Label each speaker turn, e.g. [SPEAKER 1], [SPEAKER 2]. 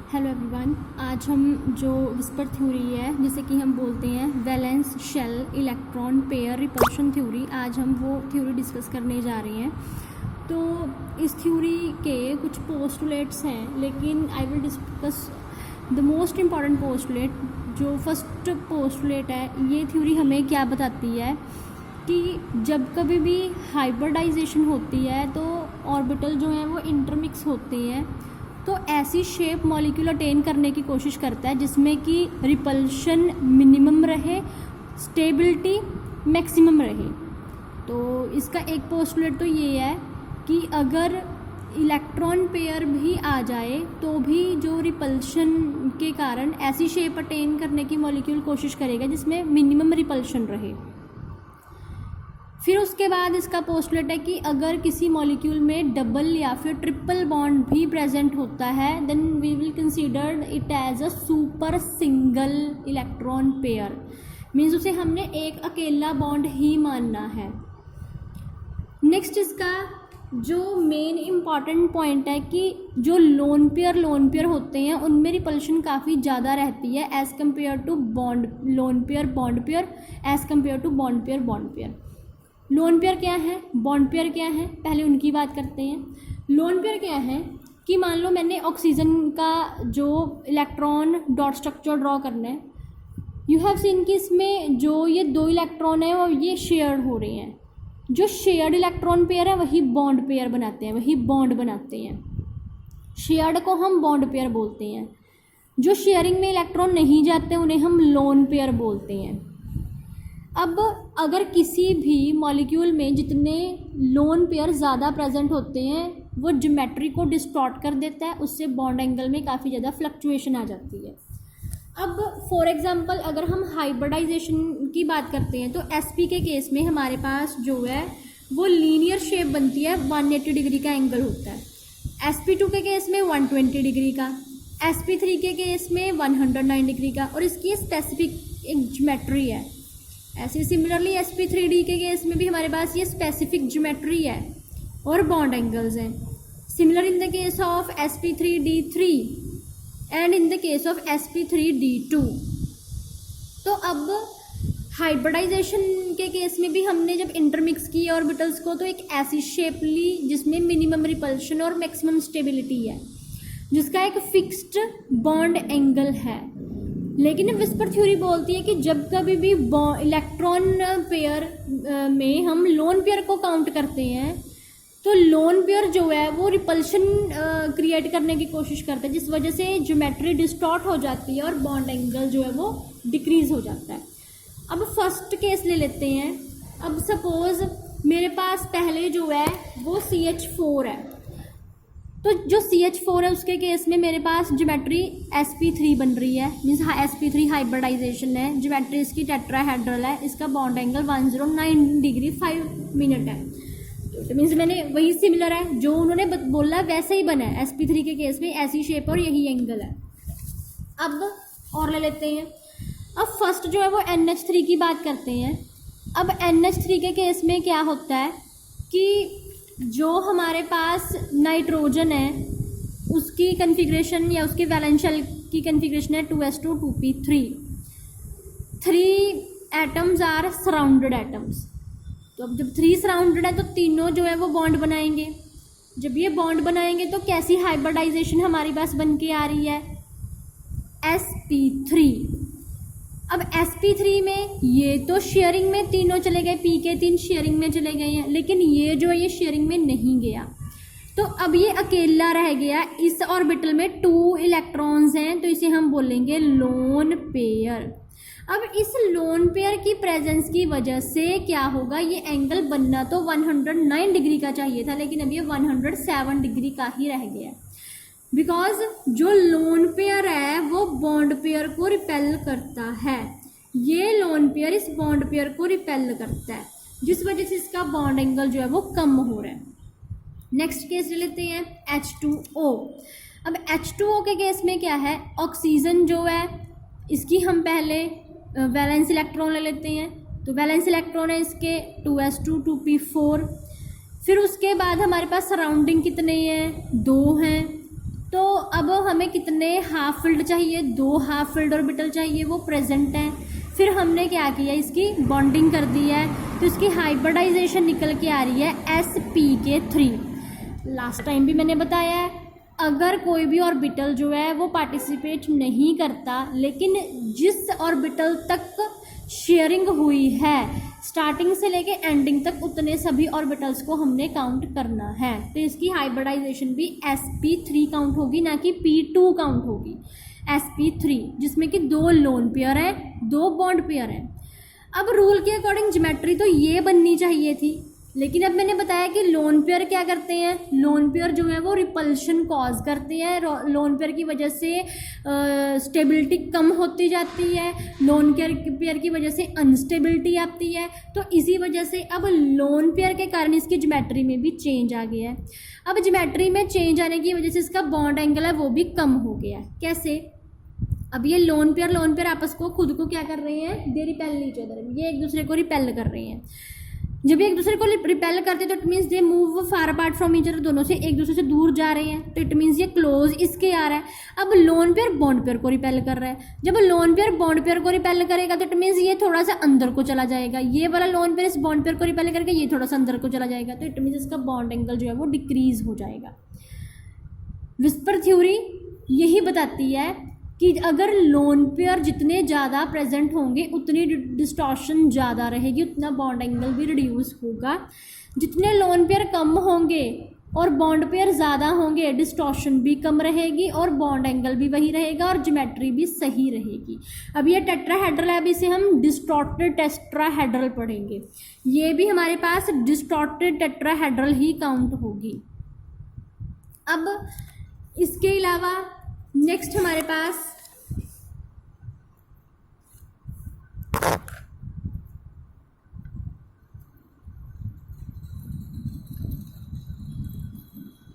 [SPEAKER 1] Hello everyone. आज हम जो विस्पर थ्योरी है जिसे कि हम बोलते हैं valence shell electron pair repulsion theory, आज हम वो थ्योरी डिस्कस करने जा रहे हैं। तो इस थ्योरी के कुछ पोस्टुलेट्स हैं, लेकिन I will discuss the most important postulate. जो फर्स्ट पोस्टुलेट है, ये थ्योरी हमें क्या बताती है कि जब कभी भी हाइब्रिडाइजेशन होती है तो ऑर्बिटल जो हैं वो इंटरमिक्स होते हैं, तो ऐसी शेप मॉलिक्यूल अटेन करने की कोशिश करता है जिसमें कि रिपल्शन मिनिमम रहे, स्टेबिलिटी मैक्सिमम रहे। तो इसका एक पोस्टुलेट तो ये है कि अगर इलेक्ट्रॉन पेयर भी आ जाए तो भी जो रिपल्शन के कारण ऐसी शेप अटेन करने की मॉलिक्यूल कोशिश करेगा जिसमें मिनिमम रिपल्शन रहे। फिर उसके बाद इसका पोस्टुलेट है कि अगर किसी मॉलिक्यूल में डबल या फिर ट्रिपल बॉन्ड भी प्रेजेंट होता है, then we will consider it as a super single electron pair. Means उसे हमने एक अकेला बॉन्ड ही मानना है। नेक्स्ट इसका जो मेन इम्पॉर्टेंट पॉइंट है कि जो लोन पेयर होते हैं उनमें रिपल्शन काफ़ी ज़्यादा रहती है as compare to bond lone pair bond pair as compare to bond pair. Lone pair क्या है, बॉन्ड पेयर क्या है, पहले उनकी बात करते हैं। लोन पेयर क्या है कि मान लो मैंने ऑक्सीजन का जो इलेक्ट्रॉन डॉट स्ट्रक्चर ड्रॉ करना है, यू हैव सीन कि इसमें जो ये दो इलेक्ट्रॉन है वो ये शेयर्ड हो रहे हैं। जो शेयर्ड इलेक्ट्रॉन पेयर है वही बॉन्ड पेयर बनाते हैं, वही बॉन्ड बनाते हैं। शेयर्ड को हम बॉन्ड पेयर बोलते हैं। जो शेयरिंग में इलेक्ट्रॉन नहीं जाते उन्हें हम लोन पेयर बोलते हैं। अब अगर किसी भी मॉलिक्यूल में जितने लोन पेयर ज़्यादा प्रेजेंट होते हैं वो ज्योमेट्री को डिस्टॉर्ट कर देता है, उससे बॉन्ड एंगल में काफ़ी ज़्यादा फ्लक्चुएशन आ जाती है। अब फॉर एग्जांपल अगर हम हाइब्रिडाइजेशन की बात करते हैं तो sp के केस में हमारे पास जो है वो लीनियर शेप बनती है, 180 डिग्री का एंगल होता है। sp2 के केस में 120 डिग्री का, sp3 के केस में 109 डिग्री का, और इसकी स्पेसिफिक एक ज्योमेट्री है। ऐसे सिमिलरली sp3d के केस में भी हमारे पास ये स्पेसिफिक ज्योमेट्री है और बॉन्ड एंगल्स हैं। Similar in the case of sp3d3 and in the case of sp3d2। तो अब हाइब्रिडाइजेशन के केस में भी हमने जब इंटरमिक्स किए ऑर्बिटल्स को तो एक ऐसी शेप ली जिसमें मिनिमम रिपल्शन और मैक्सिमम स्टेबिलिटी है, जिसका एक फिक्स्ड बॉन्ड एंगल है। लेकिन विस्पर थ्योरी बोलती है कि जब कभी भी इलेक्ट्रॉन पेयर में हम लोन पेयर को काउंट करते हैं तो लोन पेयर जो है वो रिपल्शन क्रिएट करने की कोशिश करता है, जिस वजह से ज्योमेट्री डिस्टॉर्ट हो जाती है और बॉन्ड एंगल जो है वो डिक्रीज हो जाता है। अब फर्स्ट केस ले लेते हैं। अब सपोज मेरे पास पहले जो है वो CH4 है, तो जो CH4 है उसके केस में मेरे पास ज्योमेट्री sp3 बन रही है। मीन्स sp3 हाइब्रिडाइजेशन है, ज्योमेट्री इसकी टेट्राहेड्रल है, इसका बॉन्ड एंगल 109 डिग्री 5 मिनट है। तो मीन्स मैंने वही सिमिलर है जो उन्होंने बोला वैसे ही बना है। sp3 के केस में ऐसी शेप और यही एंगल है। अब और ले लेते हैं। अब फर्स्ट जो है वो NH3 की बात करते हैं। अब NH3 के केस में क्या होता है कि जो हमारे पास नाइट्रोजन है उसकी कन्फिग्रेशन या उसके वैलेंस शेल की कन्फिग्रेशन है 2s2 2p3। 3 atoms are surrounded atoms. तो अब जब 3 सराउंडेड है तो तीनों जो है वो बॉन्ड बनाएंगे। जब ये बॉन्ड बनाएंगे तो कैसी हाइब्रिडाइजेशन हमारे पास बन के आ रही है, sp3। अब sp3 में ये तो शेयरिंग में तीनों चले गए, p के 3 शेयरिंग में चले गए हैं, लेकिन ये जो है ये शेयरिंग में नहीं गया। तो अब ये अकेला रह गया। इस ऑर्बिटल में 2 इलेक्ट्रॉन्स हैं तो इसे हम बोलेंगे लोन पेयर। अब इस लोन पेयर की प्रेजेंस की वजह से क्या होगा, ये एंगल बनना तो 109 डिग्री का चाहिए था, लेकिन अब ये 107 डिग्री का ही रह गया, बिकॉज जो लोन पेयर है वो बॉन्ड पेयर को रिपेल करता है। ये लोन पेयर इस बॉन्ड पेयर को रिपेल करता है, जिस वजह से इसका बॉन्ड एंगल जो है वो कम हो रहा है। नेक्स्ट केस ले लेते हैं H2O। अब H2O के केस में क्या है, ऑक्सीजन जो है इसकी हम पहले वैलेंस इलेक्ट्रॉन ले लेते हैं। तो वैलेंस इलेक्ट्रॉन है इसके 2s2 2p4। फिर उसके बाद हमारे पास सराउंडिंग कितने हैं, 2 हैं। तो अब हमें कितने हाफ फिल्ड चाहिए, 2 हाफ फिल्ड ऑर्बिटल चाहिए, वो प्रेजेंट हैं। फिर हमने क्या किया, इसकी बॉन्डिंग कर दी है, तो इसकी हाइब्रिडाइजेशन निकल के आ रही है sp3। लास्ट टाइम भी मैंने बताया है, अगर कोई भी ऑर्बिटल जो है वो पार्टिसिपेट नहीं करता, लेकिन जिस ऑर्बिटल तक शेयरिंग हुई है स्टार्टिंग से लेके एंडिंग तक, उतने सभी ऑर्बिटल्स को हमने काउंट करना है। तो इसकी हाइब्रिडाइजेशन भी sp3 काउंट होगी, ना कि p2 काउंट होगी। sp3 जिसमें कि 2 लोन पेयर हैं, 2 बॉन्ड पेयर हैं। अब रूल के अकॉर्डिंग ज्योमेट्री तो ये बननी चाहिए थी, लेकिन अब मैंने बताया कि लोन पेयर क्या करते हैं, लोन पेयर जो है वो रिपल्शन कॉज करते हैं। लोन पेयर की वजह से स्टेबिलिटी कम होती जाती है, लोन पेयर की वजह से अनस्टेबिलिटी आती है। तो इसी वजह से अब लोन पेयर के कारण इसकी ज्योमेट्री में भी चेंज आ गया है। अब ज्योमेट्री में चेंज आने की वजह से इसका बॉन्ड एंगल है वो भी कम हो गया है। कैसे? अब ये लोन पेयर आपस को खुद को क्या कर रहे हैं, दे रिपेल ईच अदर, ये एक दूसरे को रिपेल कर रहे हैं। जब ये एक दूसरे को रिपेल करते हैं तो it means they move far apart from each other, दोनों से एक दूसरे से दूर जा रहे हैं, तो इट मीन्स ये क्लोज इसके आ रहा है। अब लोन पेयर बॉन्ड पेयर को रिपेल कर रहा है, जब लोन पेयर बॉन्ड पेयर को रिपेल करेगा तो इट मीन्स ये थोड़ा सा अंदर को चला जाएगा, ये वाला लोन पेयर इस बॉन्ड पेयर को रिपेल करके ये थोड़ा सा अंदर को चला जाएगा, तो इट मीन्स इसका बॉन्ड एंगल जो है वो डिक्रीज हो जाएगा। विस्पर थ्योरी यही बताती है कि अगर लोन पेयर जितने ज़्यादा प्रेजेंट होंगे उतनी डिस्टॉर्शन ज़्यादा रहेगी, उतना बॉन्ड एंगल भी रिड्यूस होगा। जितने लोन पेयर कम होंगे और बॉन्ड पेयर ज़्यादा होंगे, डिस्टॉर्शन भी कम रहेगी और बॉन्ड एंगल भी वही रहेगा और ज्योमेट्री भी सही रहेगी। अब ये टेट्राहेड्रल है, अब इसे हम डिस्टॉर्टेड टेट्राहेड्रल पढ़ेंगे। ये भी हमारे पास डिस्टॉर्टेड टेट्राहेड्रल ही काउंट होगी। अब इसके अलावा नेक्स्ट हमारे पास